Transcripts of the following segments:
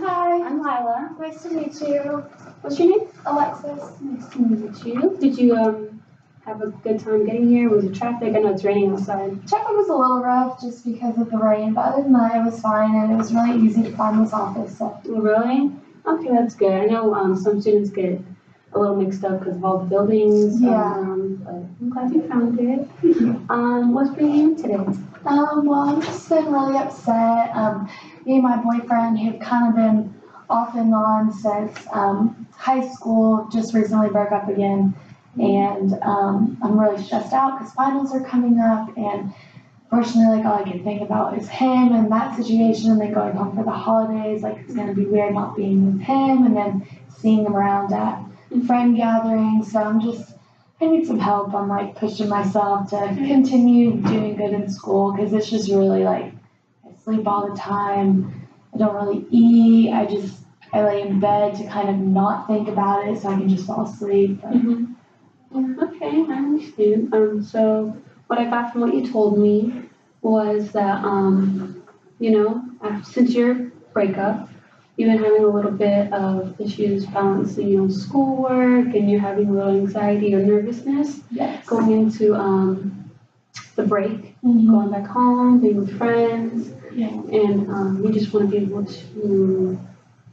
Hi. I'm Lila. Nice to meet you. What's your name? Alexis. Nice to meet you. Did you have a good time getting here? Was it traffic? I know it's raining outside. Traffic was a little rough just because of the rain, but other than that, it was fine, and it was really easy to find this office. So. Oh, really? Okay, that's good. I know some students get a little mixed up because of all the buildings. Yeah. But I'm glad you found it. What's bringing you in today? Well, I've just been really upset. Me and my boyfriend have kind of been off and on since high school, just recently broke up again. And I'm really stressed out because finals are coming up, and fortunately, like all I can think about is him and that situation, and then going home for the holidays. Like it's gonna be weird not being with him, and then seeing him around at friend gatherings. So I need some help on like pushing myself to continue doing good in school because it's just really like I sleep all the time. I don't really eat. I lay in bed to kind of not think about it so I can just fall asleep. Okay, I understand. So what I got from what you told me was that, since your breakup, you've been having a little bit of issues balancing, schoolwork, and you're having a little anxiety or nervousness Yes. going into the break, going back home, being with friends, and you just want to be able to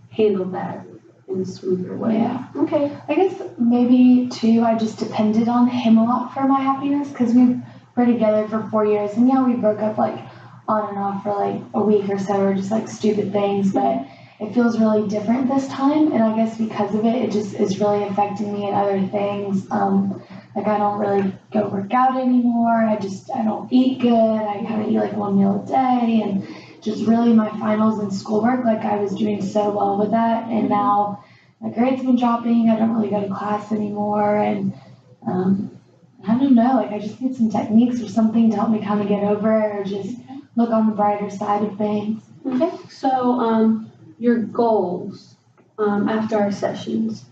handle that in a smoother way. Yeah. Okay. I guess maybe too, I just depended on him a lot for my happiness because we were together for 4 years, and yeah, we broke up like on and off for like a week or so, or just like stupid things, but it feels really different this time, and I guess because of it, it just is really affecting me in other things. Like I don't really go work out anymore. I don't eat good. I kind of eat like one meal a day, and just really my finals and schoolwork, like I was doing so well with that, and now my grades have been dropping. I don't really go to class anymore, and I don't know, like I just need some techniques or something to help me kind of get over it or just look on the brighter side of things. Okay, so your goals after our sessions,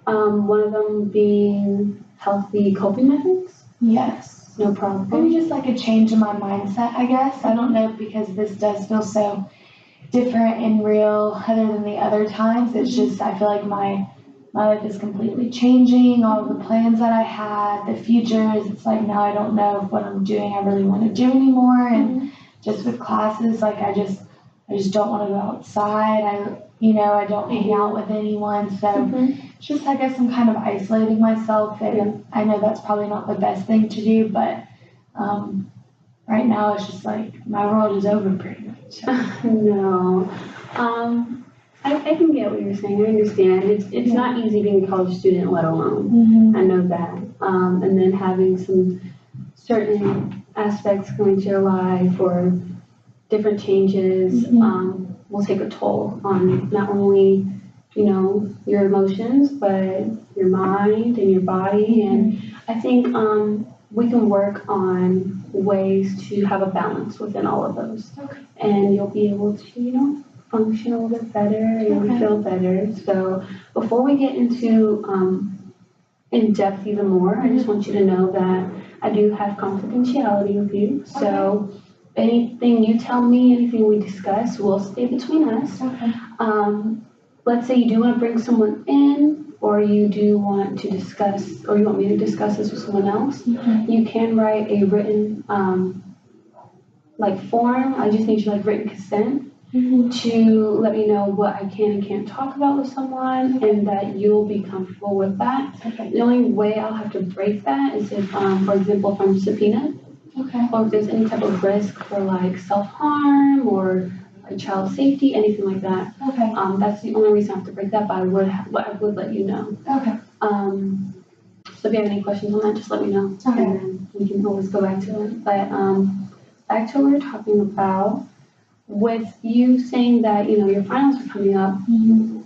one of them being healthy coping methods? Yes. No problem. Maybe just like a change in my mindset, I guess. I don't know, because this does feel so different and real other than the other times. It's just, I feel like my life is completely changing. All the plans that I had, the futures, it's like now I don't know if what I'm doing I really want to do anymore. And just with classes, like I just don't want to go outside. I don't hang out with anyone. So it's just, I guess I'm kind of isolating myself, and I know that's probably not the best thing to do, but right now it's just like my world is over pretty much. No. I can get what you're saying. I understand. It's not easy being a college student, let alone. I know that. And then having some certain aspects go into your life or different changes will take a toll on not only, your emotions, but your mind and your body. And I think we can work on ways to have a balance within all of those. Okay. And you'll be able to, function a little bit better and feel better. So before we get into in depth even more, I just want you to know that I do have confidentiality with you. So anything you tell me, anything we discuss, will stay between us. Okay. Let's say you do want to bring someone in, or you do want to discuss, or you want me to discuss this with someone else, you can write a written form. I just need your written consent to let me know what I can and can't talk about with someone, and that you'll be comfortable with that. Okay. The only way I'll have to break that is if, for example, if I'm subpoenaed, or if there's any type of risk for self-harm or child safety, anything like that. Okay. That's the only reason I have to break that, but I would let you know. Okay. So if you have any questions on that, just let me know. Okay. And then we can always go back to it. But back to what we were talking about, with you saying that, your finals are coming up,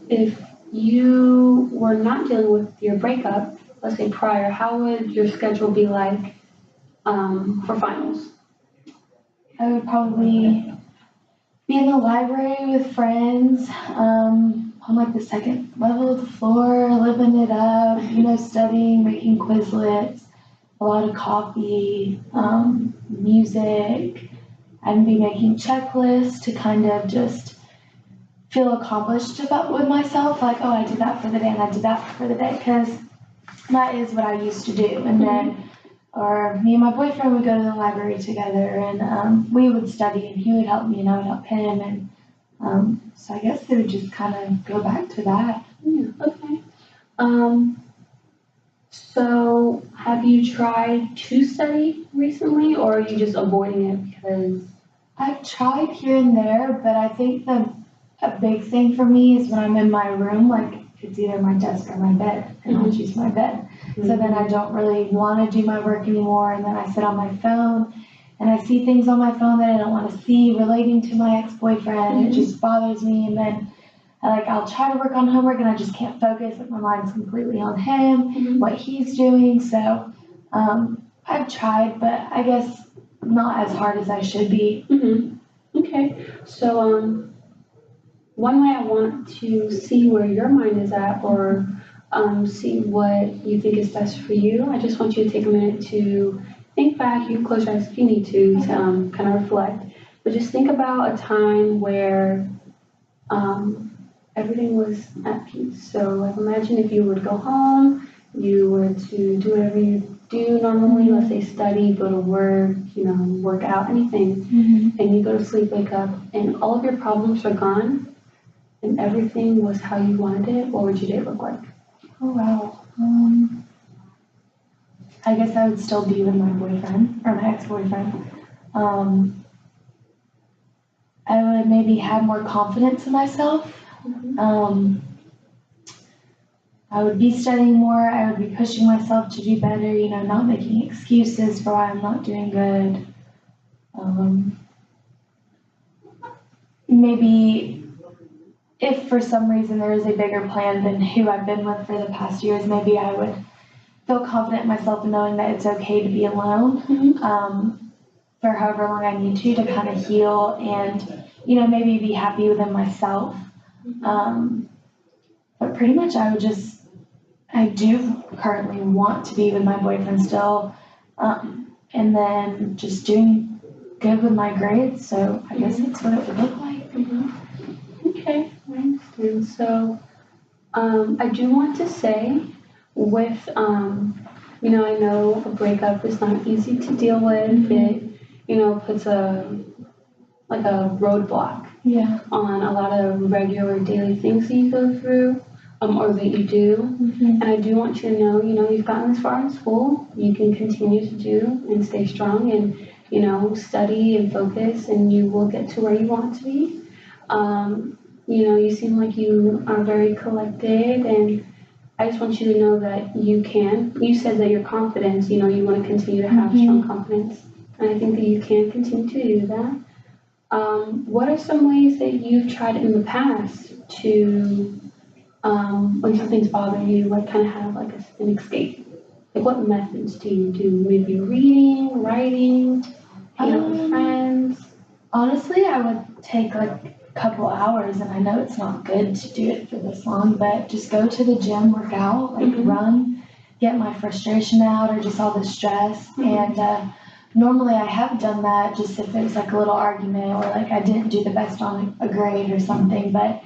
if you were not dealing with your breakup, let's say prior, how would your schedule be like for finals? I would probably be in the library with friends, on the second level of the floor, living it up, studying, making Quizlets, a lot of coffee, music. I'd be making checklists to kind of just feel accomplished about with myself, like, oh, I did that for the day and I did that for the day, because that is what I used to do. And then, or me and my boyfriend would go to the library together, and we would study, and he would help me and I would help him, and so I guess it would just kind of go back to that. Yeah, okay. So have you tried to study recently, or are you just avoiding it because? I've tried here and there, but I think a big thing for me is when I'm in my room, like it's either my desk or my bed, and I'll choose my bed. So then I don't really want to do my work anymore, and then I sit on my phone, and I see things on my phone that I don't want to see relating to my ex-boyfriend. It just bothers me, and then I'll try to work on homework, and I just can't focus. Like my mind's completely on him, what he's doing. So I've tried, but I guess not as hard as I should be. Okay, so one way I want to see where your mind is at, or see what you think is best for you, I just want you to take a minute to think back. You can close your eyes if you need to kind of reflect, but just think about a time where everything was at peace. So like imagine if you were to go home, you were to do whatever you do normally, let's say study, go to work, work out, anything, and you go to sleep, wake up, and all of your problems are gone, and everything was how you wanted it. What would your day look like? Oh wow. I guess I would still be with my boyfriend or my ex-boyfriend. I would maybe have more confidence in myself. I would be studying more. I would be pushing myself to do better, not making excuses for why I'm not doing good. Maybe if for some reason there is a bigger plan than who I've been with for the past years, maybe I would feel confident in myself and knowing that it's okay to be alone for however long I need to kind of heal and, maybe be happy within myself. But pretty much I do currently want to be with my boyfriend still, and then just doing good with my grades, so I guess that's what it would look like. Okay, I understand. So, I do want to say with, I know a breakup is not easy to deal with. It, puts a roadblock on a lot of regular daily things that you go through, or that you do. And I do want you to know, you've gotten this far in school, you can continue to do and stay strong and, study and focus, and you will get to where you want to be. You seem like you are very collected, and I just want you to know that you can. You said that your confidence, you want to continue to have strong confidence, and I think that you can continue to do that. What are some ways that you've tried in the past to, when something's bothering you, kind of have an escape? Like what methods do you do? Maybe reading, writing, hanging out with friends? Honestly, I would take a couple hours, and I know it's not good to do it for this long, but just go to the gym, work out, run, get my frustration out or just all the stress. And normally I have done that just if it's a little argument or I didn't do the best on a grade or something, but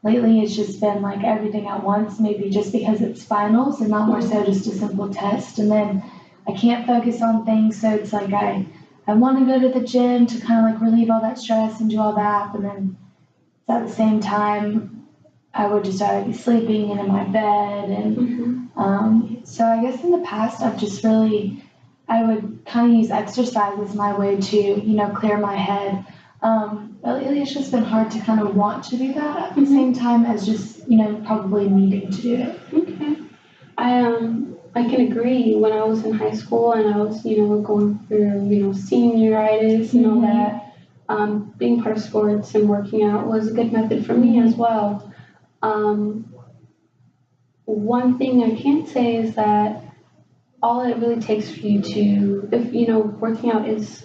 lately it's just been everything at once, maybe just because it's finals and not more so just a simple test, and then I can't focus on things, so it's I want to go to the gym to kind of relieve all that stress and do all that, but then at the same time I would just rather be sleeping and in my bed, and so I guess in the past I would kind of use exercise as my way to clear my head. But lately it's just been hard to kind of want to do that at the same time as just probably needing to do it. Okay. I can agree. When I was in high school and I was going through senioritis and all that, being part of sports and working out was a good method for me as well. One thing I can say is that all it really takes for you to, if working out is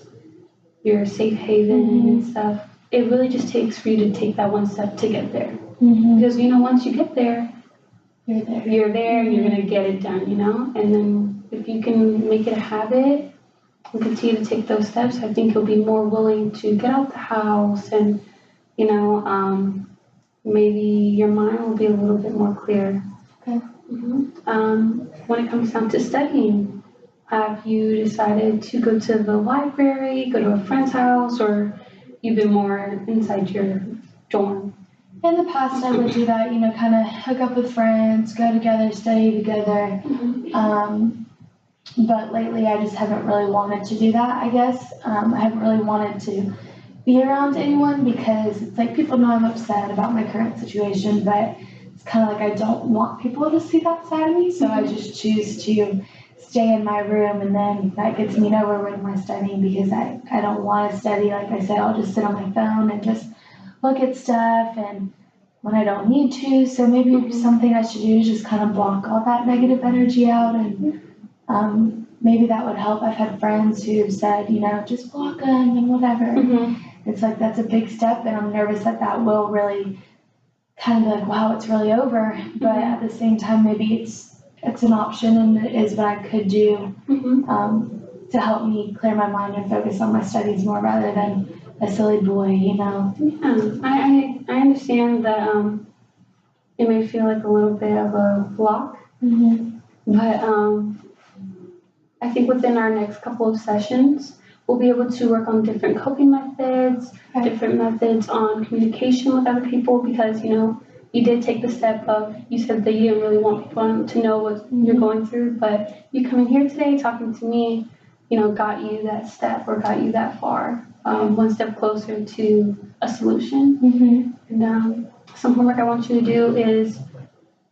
your safe haven and stuff, it really just takes for you to take that one step to get there. Because once you get there, you're there and you're gonna get it done, and then if you can make it a habit and continue to take those steps, I think you'll be more willing to get out the house and maybe your mind will be a little bit more clear. Okay. When it comes down to studying, have you decided to go to the library, go to a friend's house, or you've been more inside your dorm? In the past, I would do that, kind of hook up with friends, go together, study together. But lately, I just haven't really wanted to do that, I guess. I haven't really wanted to be around anyone because it's like people know I'm upset about my current situation, but it's kind of like I don't want people to see that side of me, so I just choose to stay in my room, and then that gets me nowhere with my studying because I don't want to study. Like I said, I'll just sit on my phone and just look at stuff and when I don't need to. So maybe something I should do is just kind of block all that negative energy out, and maybe that would help. I've had friends who've said, just block them and whatever. It's like that's a big step, and I'm nervous that that will really kind of be like, wow, it's really over. But at the same time, maybe it's an option and it is what I could do to help me clear my mind and focus on my studies more rather than a silly boy, Yeah, I understand that it may feel like a little bit of a block, but I think within our next couple of sessions, we'll be able to work on different coping methods, different methods on communication with other people because, you did take the step of, you said that you didn't really want people to know what you're going through, but you coming here today, talking to me, got you that step or got you that far, one step closer to a solution. And some homework I want you to do is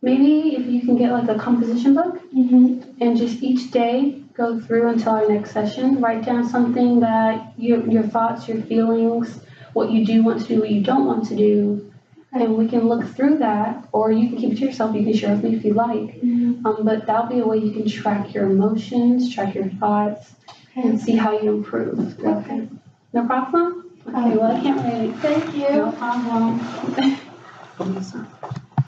maybe if you can get like a composition book and just each day go through until our next session, write down something that your thoughts, your feelings, what you do want to do, what you don't want to do, and we can look through that, or you can keep it to yourself, you can share with me if you like, but that'll be a way you can track your emotions, track your thoughts, and see how you improve. Okay. No problem? Okay, well, I can't wait. Thank you. No problem.